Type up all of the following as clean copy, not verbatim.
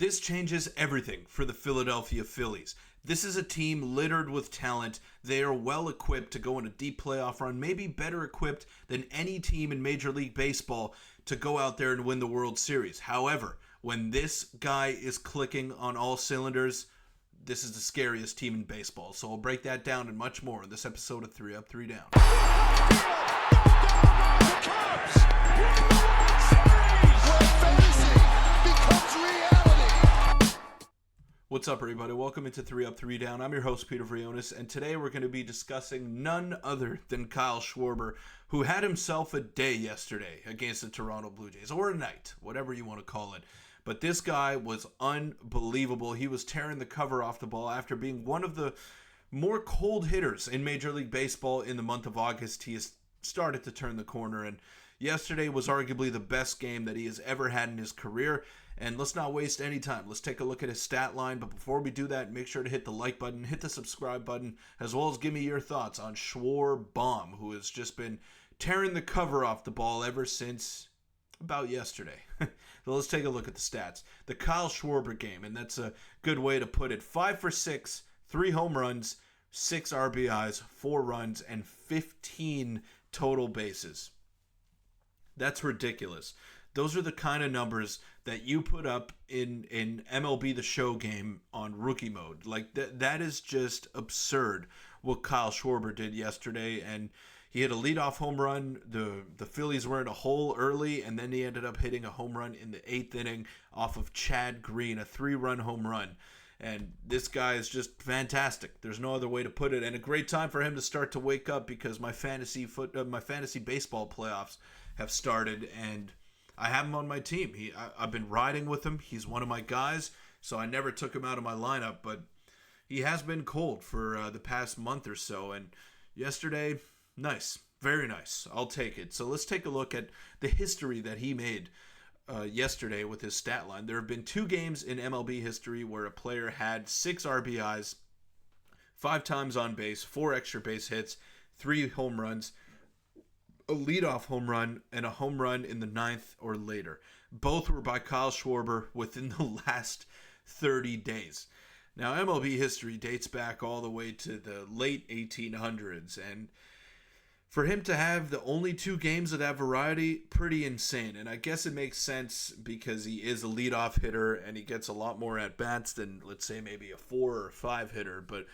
This changes everything for the Philadelphia Phillies. This is a team littered with talent. They are well equipped to go on a deep playoff run, maybe better equipped than any team in Major League Baseball to go out there and win the World Series. However, when this guy is clicking on all cylinders, this is the scariest team in baseball. So I'll break that down and much more in this episode of 3 Up, 3 Down. What's up, everybody? Welcome into 3 Up, 3 Down. I'm your host, Peter Vryonis, and today we're going to be discussing none other than Kyle Schwarber, who had himself a day yesterday against the Toronto Blue Jays, or a night, whatever you want to call it. But this guy was unbelievable. He was tearing the cover off the ball after being one of the more cold hitters in Major League Baseball in the month of August. He has started to turn the corner, and yesterday was arguably the best game that he has ever had in his career. And let's not waste any time. Let's take a look at his stat line. But before we do that, make sure to hit the like button, hit the subscribe button, as well as give me your thoughts on Schwarber, who has just been tearing the cover off the ball ever since about yesterday. So let's take a look at the stats. The Kyle Schwarber game, and that's a good way to put it. 5 for 6, 3 home runs, 6 RBIs, 4 runs, and 15 total bases. That's ridiculous. Those are the kind of numbers that you put up in MLB The Show game on rookie mode. Like, that is just absurd what Kyle Schwarber did yesterday. And he hit a leadoff home run. The Phillies were in a hole early, and then he ended up hitting a home run in the 8th inning off of Chad Green, a 3-run home run. And this guy is just fantastic. There's no other way to put it. And a great time for him to start to wake up, because my fantasy baseball playoffs have started, and I have him on my team. I've been riding with him. He's one of my guys, so I never took him out of my lineup, but he has been cold for the past month or so, and yesterday, nice. Very nice. I'll take it. So let's take a look at the history that he made yesterday with his stat line. There have been 2 games in MLB history where a player had 6 RBIs, 5 times on base, 4 extra base hits, 3 home runs, a leadoff home run, and a home run in the 9th or later. Both were by Kyle Schwarber within the last 30 days. Now, MLB history dates back all the way to the late 1800s, and for him to have the only 2 games of that variety, pretty insane. And I guess it makes sense because he is a leadoff hitter and he gets a lot more at-bats than, let's say, maybe a 4 or 5 hitter, but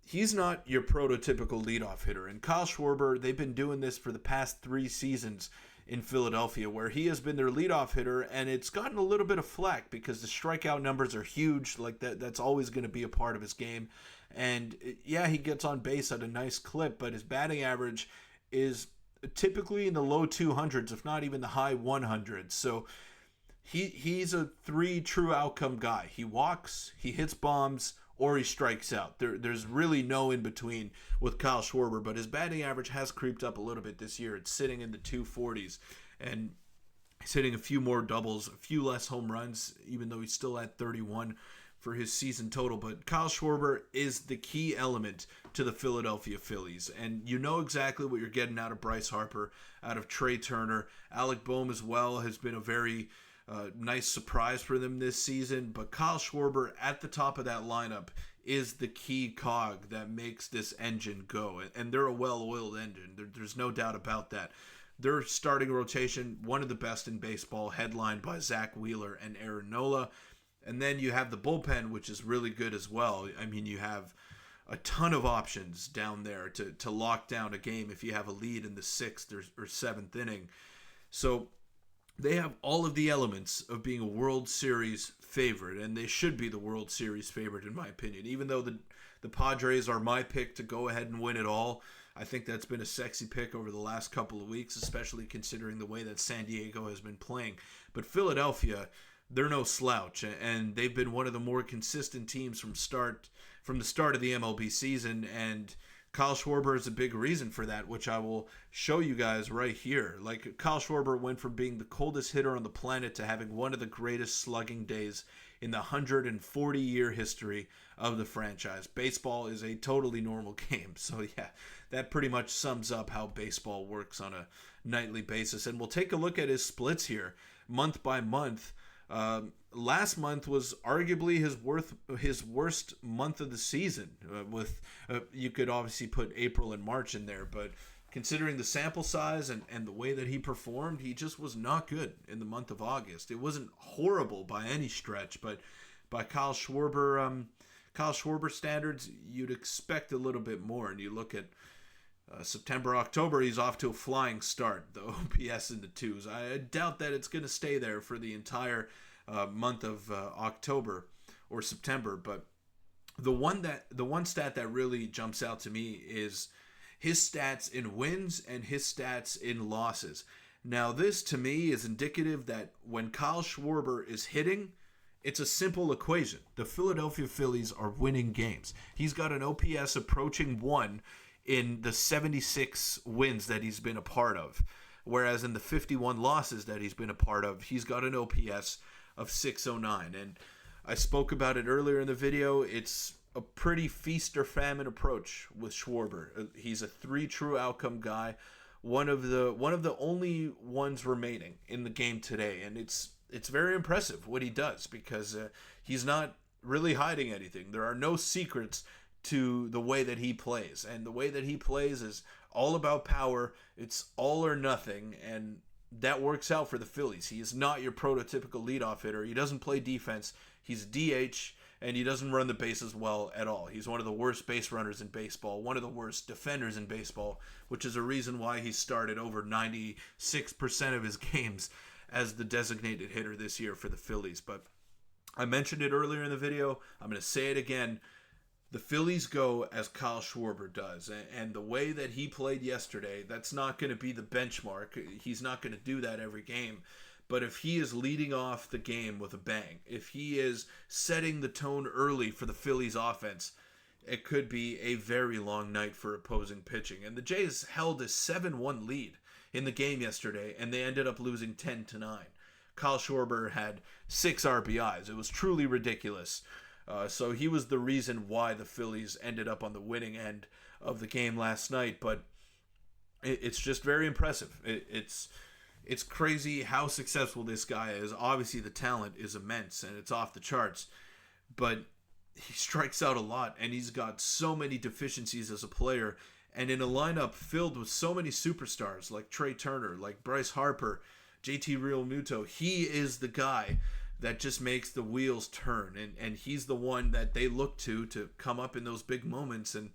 he's not your prototypical leadoff hitter. And Kyle Schwarber, they've been doing this for the past 3 seasons in Philadelphia, where he has been their leadoff hitter, and it's gotten a little bit of flack because the strikeout numbers are huge. Like that's always going to be a part of his game. And yeah, he gets on base at a nice clip, but his batting average is typically in the low 200s, if not even the high 100s. So he's a 3 true outcome guy. He walks, he hits bombs, or he strikes out. There's really no in between with Kyle Schwarber, but his batting average has creeped up a little bit this year. It's sitting in the 240s, and he's hitting a few more doubles, a few less home runs, even though he's still at 31 for his season total. But Kyle Schwarber is the key element to the Philadelphia Phillies, and you know exactly what you're getting out of Bryce Harper, out of Trey Turner. Alec Boehm as well has been a very nice surprise for them this season, but Kyle Schwarber at the top of that lineup is the key cog that makes this engine go, and they're a well-oiled engine. There's no doubt about that. Their starting rotation, one of the best in baseball, headlined by Zach Wheeler and Aaron Nola, and then you have the bullpen, which is really good as well. I mean, you have a ton of options down there to lock down a game if you have a lead in the 6th or 7th inning. So they have all of the elements of being a World Series favorite, and they should be the World Series favorite in my opinion. Even though the Padres are my pick to go ahead and win it all, I think that's been a sexy pick over the last couple of weeks, especially considering the way that San Diego has been playing. But Philadelphia, they're no slouch, and they've been one of the more consistent teams from the start of the MLB season, and Kyle Schwarber is a big reason for that, which I will show you guys right here. Like, Kyle Schwarber went from being the coldest hitter on the planet to having one of the greatest slugging days in the 140-year history of the franchise. Baseball is a totally normal game. So, yeah, that pretty much sums up how baseball works on a nightly basis. And we'll take a look at his splits here, month by month. Last month was arguably his worst month of the season. You could obviously put April and March in there, but considering the sample size and the way that he performed, he just was not good in the month of August. It wasn't horrible by any stretch, but by Kyle Schwarber standards, you'd expect a little bit more. And you look at September, October, he's off to a flying start. The OPS in the twos. I doubt that it's going to stay there for the entire month of October or September. But the one stat that really jumps out to me is his stats in wins and his stats in losses. Now, this to me is indicative that when Kyle Schwarber is hitting, it's a simple equation. The Philadelphia Phillies are winning games. He's got an OPS approaching 1 in the 76 wins that he's been a part of. Whereas in the 51 losses that he's been a part of, he's got an OPS of 609. And I spoke about it earlier in the video. It's a pretty feast or famine approach with Schwarber. He's a 3 true outcome guy, one of the only ones remaining in the game today. And it's very impressive what he does, because he's not really hiding anything. There are no secrets to the way that he plays. And the way that he plays is all about power. It's all or nothing. And that works out for the Phillies. He is not your prototypical leadoff hitter. He doesn't play defense. He's DH, and he doesn't run the bases well at all. He's one of the worst base runners in baseball, one of the worst defenders in baseball, which is a reason why he started over 96% of his games as the designated hitter this year for the Phillies. But I mentioned it earlier in the video. I'm going to say it again. The Phillies go as Kyle Schwarber does. And the way that he played yesterday, that's not going to be the benchmark. He's not going to do that every game. But if he is leading off the game with a bang, if he is setting the tone early for the Phillies offense, it could be a very long night for opposing pitching. And the Jays held a 7-1 lead in the game yesterday, and they ended up losing 10-9. Kyle Schwarber had 6 RBIs. It was truly ridiculous. So he was the reason why the Phillies ended up on the winning end of the game last night. But it's just very impressive. It's crazy how successful this guy is. Obviously, the talent is immense, and it's off the charts. But he strikes out a lot, and he's got so many deficiencies as a player. And in a lineup filled with so many superstars like Trey Turner, like Bryce Harper, JT Realmuto, he is the guy that just makes the wheels turn. And he's the one that they look to come up in those big moments and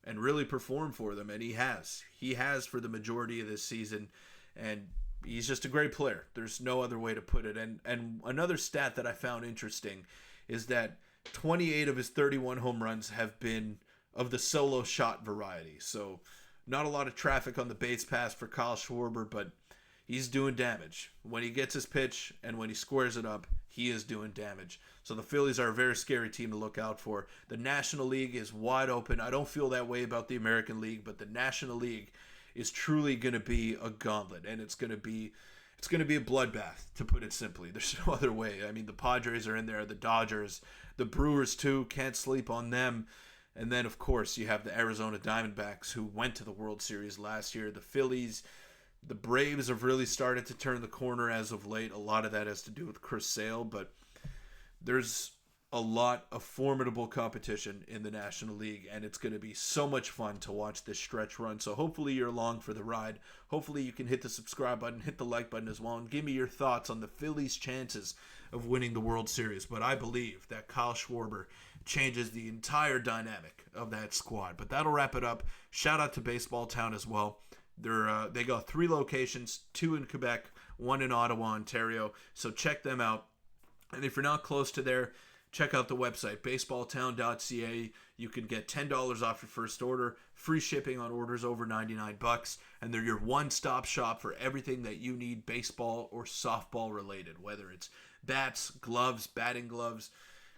really perform for them. And he has. He has for the majority of this season. And he's just a great player. There's no other way to put it. And another stat that I found interesting is that 28 of his 31 home runs have been of the solo shot variety. So not a lot of traffic on the base pass for Kyle Schwarber, but he's doing damage. When he gets his pitch and when he squares it up, he is doing damage. So the Phillies are a very scary team to look out for. The National League is wide open. I don't feel that way about the American League, but the National League is truly going to be a gauntlet, and it's going to be a bloodbath, to put it simply. There's no other way. I mean, the Padres are in there, the Dodgers, the Brewers too, can't sleep on them. And then, of course, you have the Arizona Diamondbacks, who went to the World Series last year. The Phillies, the Braves have really started to turn the corner as of late. A lot of that has to do with Chris Sale, but there's a lot of formidable competition in the National League, and it's going to be so much fun to watch this stretch run. So hopefully you're along for the ride. Hopefully you can hit the subscribe button, hit the like button as well, and give me your thoughts on the Phillies' chances of winning the World Series. But I believe that Kyle Schwarber changes the entire dynamic of that squad. But that'll wrap it up. Shout out to Baseball Town as well. They got 3 locations, 2 in Quebec, 1 in Ottawa, Ontario. So check them out. And if you're not close to there, check out the website, baseballtown.ca. You can get $10 off your first order, free shipping on orders over $99, and they're your one-stop shop for everything that you need baseball or softball related, whether it's bats, gloves, batting gloves,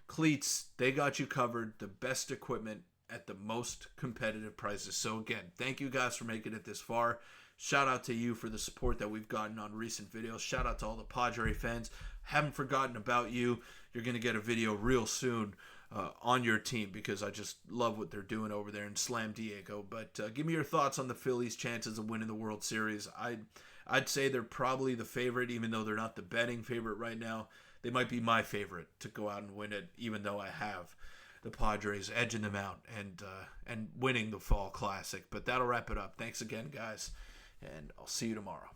cleats. They got you covered. The best equipment at the most competitive prices. So again, thank you guys for making it this far. Shout out to you for the support that we've gotten on recent videos. Shout out to all the Padre fans. Haven't forgotten about you. You're going to get a video real soon on your team, because I just love what they're doing over there in Slam Diego. But give me your thoughts on the Phillies' chances of winning the World Series. I'd say they're probably the favorite, even though they're not the betting favorite right now. they might be my favorite to go out and win it, even though I have the Padres edging them out and winning the Fall Classic. But that'll wrap it up. Thanks again, guys, and I'll see you tomorrow.